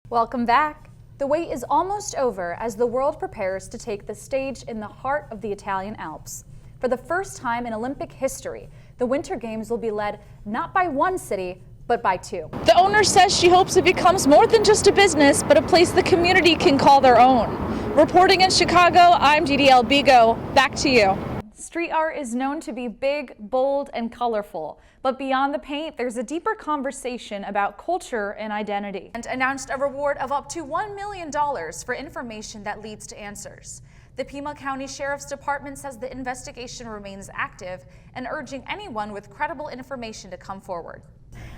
Welcome back. The wait is almost over as the world prepares to take the stage in the heart of the Italian Alps. For the first time in Olympic history, the Winter Games will be led not by one city, but by two. The owner says she hopes it becomes more than just a business, but a place the community can call their own. Reporting in Chicago, I'm Deedee Bego. Back to you. Street art is known to be big, bold, and colorful. But beyond the paint, there's a deeper conversation about culture and identity. And announced a reward of up to $1 million for information that leads to answers. The Pima County Sheriff's Department says the investigation remains active and urging anyone with credible information to come forward.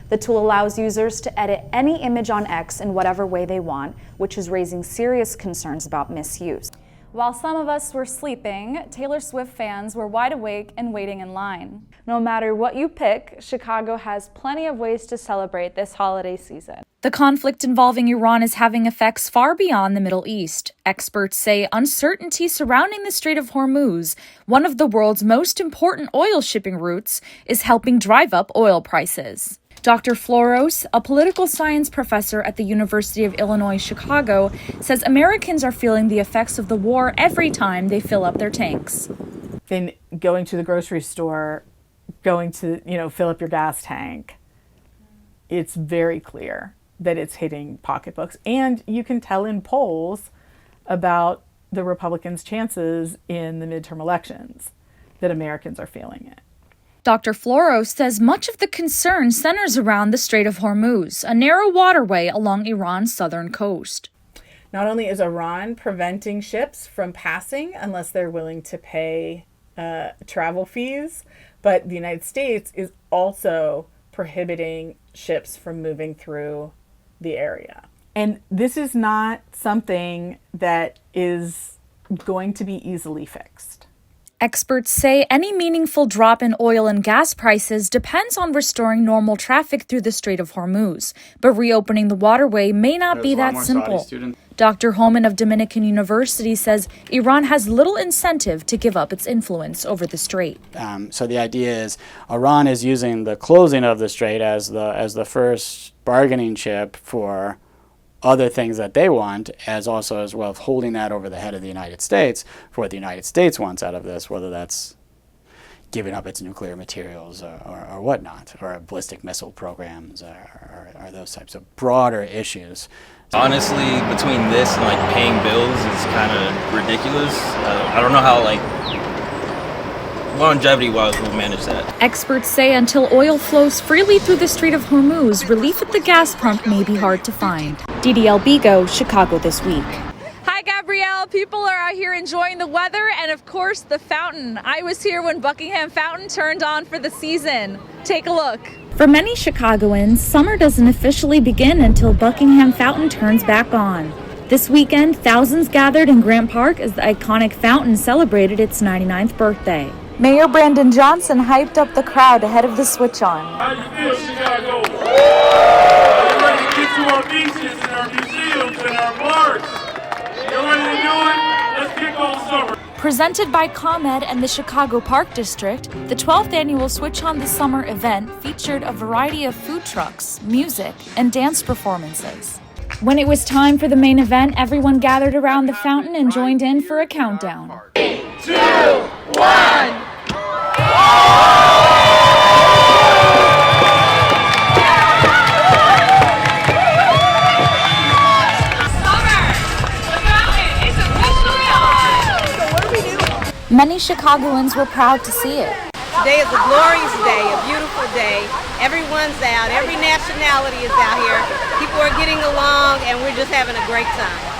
The tool allows users to edit any image on X in whatever way they want, which is raising serious concerns about misuse. While some of us were sleeping, Taylor Swift fans were wide awake and waiting in line. No matter what you pick, Chicago has plenty of ways to celebrate this holiday season. The conflict involving Iran is having effects far beyond the Middle East. Experts say uncertainty surrounding the Strait of Hormuz, one of the world's most important oil shipping routes, is helping drive up oil prices. Dr. Floros, a political science professor at the University of Illinois, Chicago, says Americans are feeling the effects of the war every time they fill up their tanks. In going to the grocery store, going to, fill up your gas tank, it's very clear that it's hitting pocketbooks. And you can tell in polls about the Republicans' chances in the midterm elections that Americans are feeling it. Dr. Floros says much of the concern centers around the Strait of Hormuz, a narrow waterway along Iran's southern coast. Not only is Iran preventing ships from passing unless they're willing to pay travel fees, but the United States is also prohibiting ships from moving through the area. And this is not something that is going to be easily fixed. Experts say any meaningful drop in oil and gas prices depends on restoring normal traffic through the Strait of Hormuz, but reopening the waterway may not be that simple. Dr. Holman of Dominican University says Iran has little incentive to give up its influence over the strait. So the idea is Iran is using the closing of the strait as the first bargaining chip for other things that they want, as well as holding that over the head of the United States for what the United States wants out of this, whether that's giving up its nuclear materials or whatnot, or ballistic missile programs or those types of broader issues. Honestly, between this and paying bills is kind of ridiculous. I don't know how longevity-wise we'll manage that. Experts say until oil flows freely through the Strait of Hormuz, relief at the gas pump may be hard to find. Deedee Bego, Chicago This Week. Hi, Gabrielle. People are out here enjoying the weather and, of course, the fountain. I was here when Buckingham Fountain turned on for the season. Take a look. For many Chicagoans, summer doesn't officially begin until Buckingham Fountain turns back on. This weekend, thousands gathered in Grant Park as the iconic fountain celebrated its 99th birthday. Mayor Brandon Johnson hyped up the crowd ahead of the switch on. How you feel, Chicago? We're ready to get to our beaches and our museums and our parks. You ready to do it? Let's kick off summer. Presented by ComEd and the Chicago Park District, the 12th annual Switch on the Summer event featured a variety of food trucks, music, and dance performances. When it was time for the main event, everyone gathered around the fountain and joined in for a countdown. 3, 2, 1. Many Chicagoans were proud to see it. Today is a glorious day, a beautiful day. Everyone's out, every nationality is out here. People are getting along and we're just having a great time.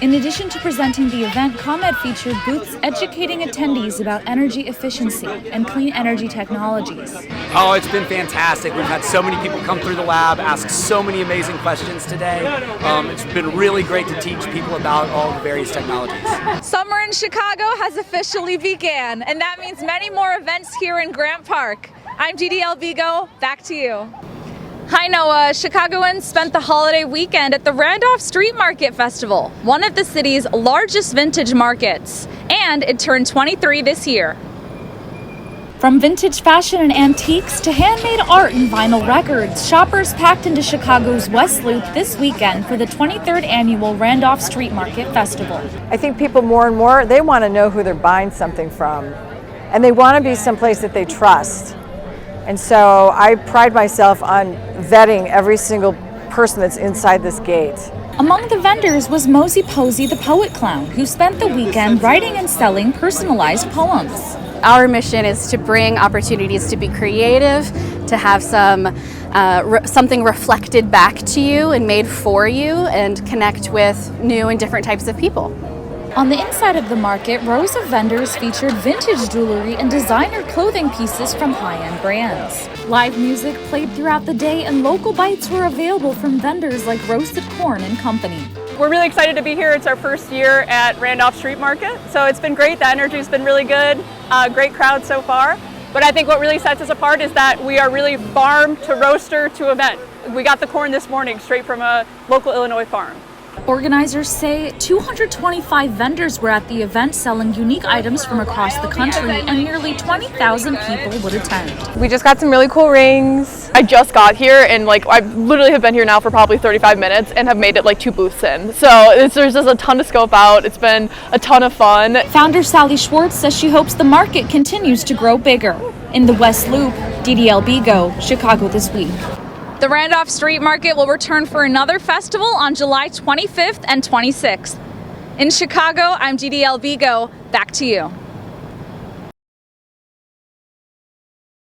In addition to presenting the event, ComEd featured booths educating attendees about energy efficiency and clean energy technologies. Oh, it's been fantastic. We've had so many people come through the lab, ask so many amazing questions today. It's been really great to teach people about all the various technologies. Summer in Chicago has officially began, and that means many more events here in Grant Park. I'm Deedee Bego, back to you. Hi Noah, Chicagoans spent the holiday weekend at the Randolph Street Market Festival, one of the city's largest vintage markets, and it turned 23 this year. From vintage fashion and antiques to handmade art and vinyl records, shoppers packed into Chicago's West Loop this weekend for the 23rd annual Randolph Street Market Festival. I think people more and more, they want to know who they're buying something from, and they want to be someplace that they trust. And so I pride myself on vetting every single person that's inside this gate. Among the vendors was Mosey Posey the Poet Clown, who spent the weekend writing and selling personalized poems. Our mission is to bring opportunities to be creative, to have something reflected back to you and made for you, and connect with new and different types of people. On the inside of the market, rows of vendors featured vintage jewelry and designer clothing pieces from high-end brands. Live music played throughout the day, and local bites were available from vendors like Roasted Corn and Company. We're really excited to be here. It's our first year at Randolph Street Market, so it's been great. The energy's been really good. Great crowd so far. But I think what really sets us apart is that we are really farm to roaster to event. We got the corn this morning straight from a local Illinois farm. Organizers say 225 vendors were at the event selling unique items from across the country, and nearly 20,000 people would attend. We just got some really cool rings. I just got here, and I literally have been here now for probably 35 minutes and have made it 2 booths in. So there's just a ton to scope out. It's been a ton of fun. Founder Sally Schwartz says she hopes the market continues to grow bigger. In the West Loop, Deedee bego, Chicago This Week. The Randolph Street Market will return for another festival on July 25th and 26th. In Chicago, I'm Deedee bego. Back to you.